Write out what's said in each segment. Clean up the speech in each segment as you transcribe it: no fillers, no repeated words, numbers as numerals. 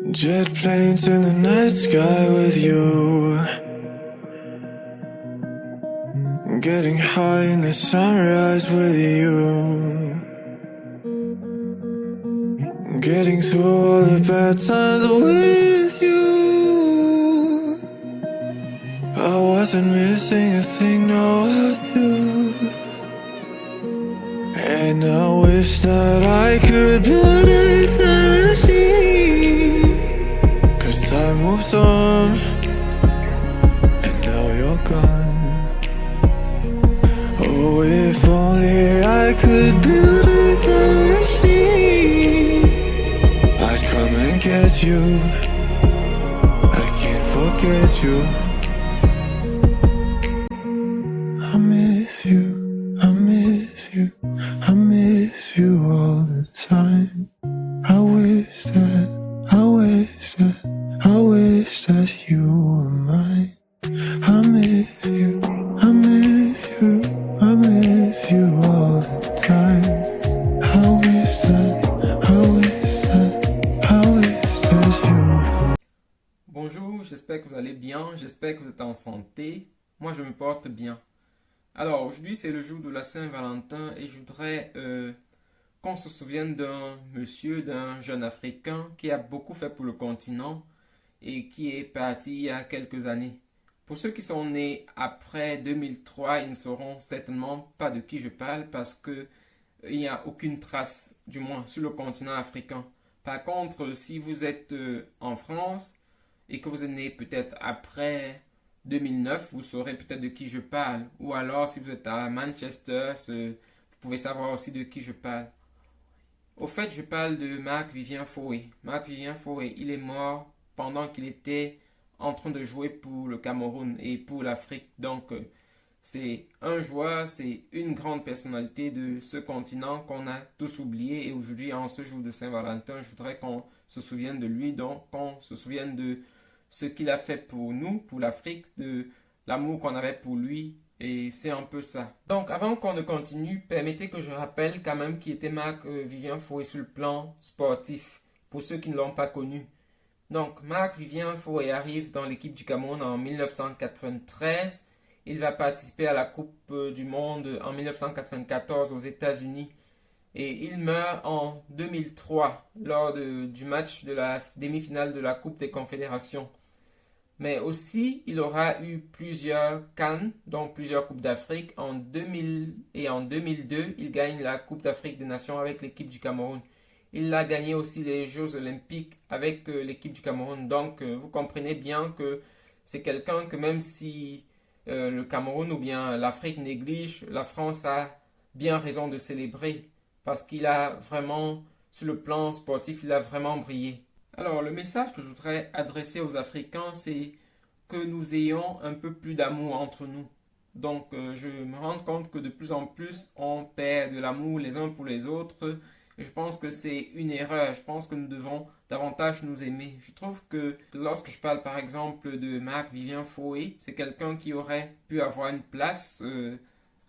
Jet planes in the night sky with you, getting high in the sunrise with you, getting through all the bad times with you. I wasn't missing a thing, no I do. And I wish that I could build a time machine, 'cause time moves on, and now you're gone. Oh, if only I could build a time machine, I'd come and get you. I can't forget you. I miss you, I miss you, I miss you all the time. I wish that, I wish that, I wish that you were mine. I miss you, I miss you, I miss you all the time. I wish that, I wish that, I wish that you were. Bonjour, j'espère que vous allez bien, j'espère que vous êtes en santé. Moi, je me porte bien. Alors, aujourd'hui, c'est le jour de la Saint-Valentin et je voudrais qu'on se souvienne d'un monsieur, d'un jeune Africain qui a beaucoup fait pour le continent et qui est parti il y a quelques années. Pour ceux qui sont nés après 2003, ils ne sauront certainement pas de qui je parle parce que il n'y a aucune trace, du moins sur le continent africain. Par contre, si vous êtes en France et que vous êtes né peut-être après 2009, vous saurez peut-être de qui je parle. Ou alors, si vous êtes à Manchester, vous pouvez savoir aussi de qui je parle. Au fait, je parle de Marc-Vivien Foé. Marc-Vivien Foé, il est mort pendant qu'il était en train de jouer pour le Cameroun et pour l'Afrique. Donc, c'est un joueur, c'est une grande personnalité de ce continent qu'on a tous oublié. Et aujourd'hui, en ce jour de Saint-Valentin, je voudrais qu'on se souvienne de lui, donc qu'on se souvienne de ce qu'il a fait pour nous, pour l'Afrique, de l'amour qu'on avait pour lui. Et c'est un peu ça. Donc, avant qu'on ne continue, permettez que je rappelle quand même qui était Marc-Vivien Foé sur le plan sportif, pour ceux qui ne l'ont pas connu. Donc, Marc-Vivien Foé arrive dans l'équipe du Cameroun en 1993. Il va participer à la Coupe du Monde en 1994 aux États-Unis. Et il meurt en 2003 lors du match de la demi-finale de la Coupe des Confédérations. Mais aussi, il aura eu plusieurs CAN, donc plusieurs Coupes d'Afrique. En 2000 et en 2002, il gagne la Coupe d'Afrique des Nations avec l'équipe du Cameroun. Il a gagné aussi les Jeux Olympiques avec l'équipe du Cameroun. Donc, vous comprenez bien que c'est quelqu'un que même si le Cameroun ou bien l'Afrique néglige, la France a bien raison de célébrer parce qu'il a vraiment, sur le plan sportif, il a vraiment brillé. Alors, le message que je voudrais adresser aux Africains, c'est que nous ayons un peu plus d'amour entre nous. Donc, je me rends compte que de plus en plus, on perd de l'amour les uns pour les autres. Et je pense que c'est une erreur. Je pense que nous devons davantage nous aimer. Je trouve que lorsque je parle par exemple de Marc-Vivien Foé, c'est quelqu'un qui aurait pu avoir une place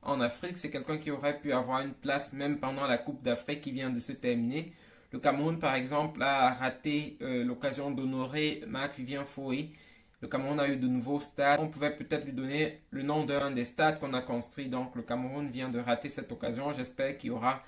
en Afrique. C'est quelqu'un qui aurait pu avoir une place même pendant la Coupe d'Afrique qui vient de se terminer. Le Cameroun, par exemple, a raté l'occasion d'honorer Marc-Vivien Foé. Le Cameroun a eu de nouveaux stades. On pouvait peut-être lui donner le nom d'un des stades qu'on a construit. Donc, le Cameroun vient de rater cette occasion. J'espère qu'il y aura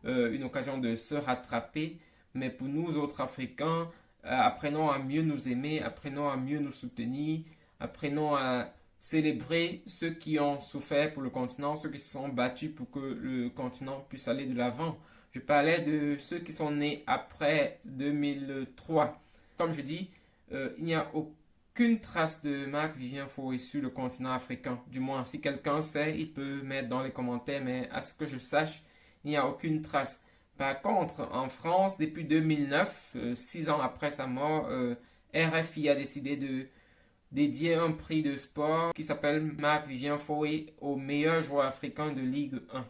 une occasion de se rattraper. Mais pour nous autres Africains, apprenons à mieux nous aimer, apprenons à mieux nous soutenir, apprenons à célébrer ceux qui ont souffert pour le continent, ceux qui se sont battus pour que le continent puisse aller de l'avant. Je parlais de ceux qui sont nés après 2003. Comme je dis, il n'y a aucune trace de Marc-Vivien Foé sur le continent africain. Du moins, si quelqu'un sait, il peut mettre dans les commentaires, mais à ce que je sache, il n'y a aucune trace. Par contre, en France, depuis 2009, 6 ans après sa mort, RFI a décidé de dédier un prix de sport qui s'appelle Marc-Vivien Foé au meilleur joueur africain de Ligue 1.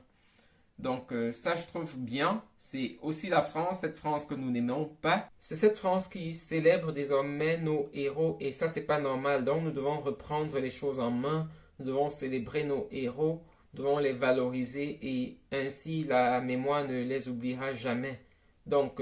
Donc ça, je trouve bien. C'est aussi la France, cette France que nous n'aimons pas. C'est cette France qui célèbre désormais nos héros et ça, c'est pas normal. Donc nous devons reprendre les choses en main. Nous devons célébrer nos héros. Nous devons les valoriser et ainsi la mémoire ne les oubliera jamais. Donc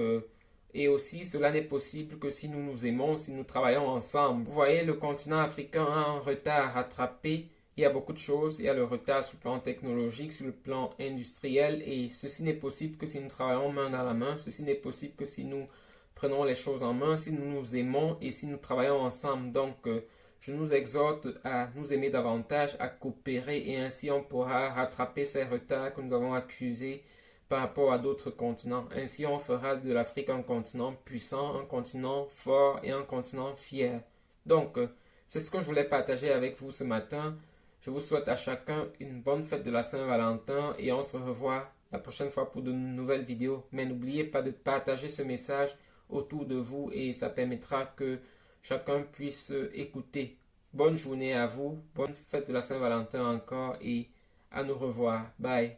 Et aussi, cela n'est possible que si nous nous aimons, si nous travaillons ensemble. Vous voyez, le continent africain a un retard à rattraper. Il y a beaucoup de choses. Il y a le retard sur le plan technologique, sur le plan industriel. Et ceci n'est possible que si nous travaillons main dans la main. Ceci n'est possible que si nous prenons les choses en main, si nous nous aimons et si nous travaillons ensemble. Donc, je nous exhorte à nous aimer davantage, à coopérer et ainsi on pourra rattraper ces retards que nous avons accusés par rapport à d'autres continents. Ainsi, on fera de l'Afrique un continent puissant, un continent fort et un continent fier. Donc, c'est ce que je voulais partager avec vous ce matin. Je vous souhaite à chacun une bonne fête de la Saint-Valentin et on se revoit la prochaine fois pour de nouvelles vidéos. Mais n'oubliez pas de partager ce message autour de vous et ça permettra que chacun puisse écouter. Bonne journée à vous, bonne fête de la Saint-Valentin encore et à nous revoir. Bye.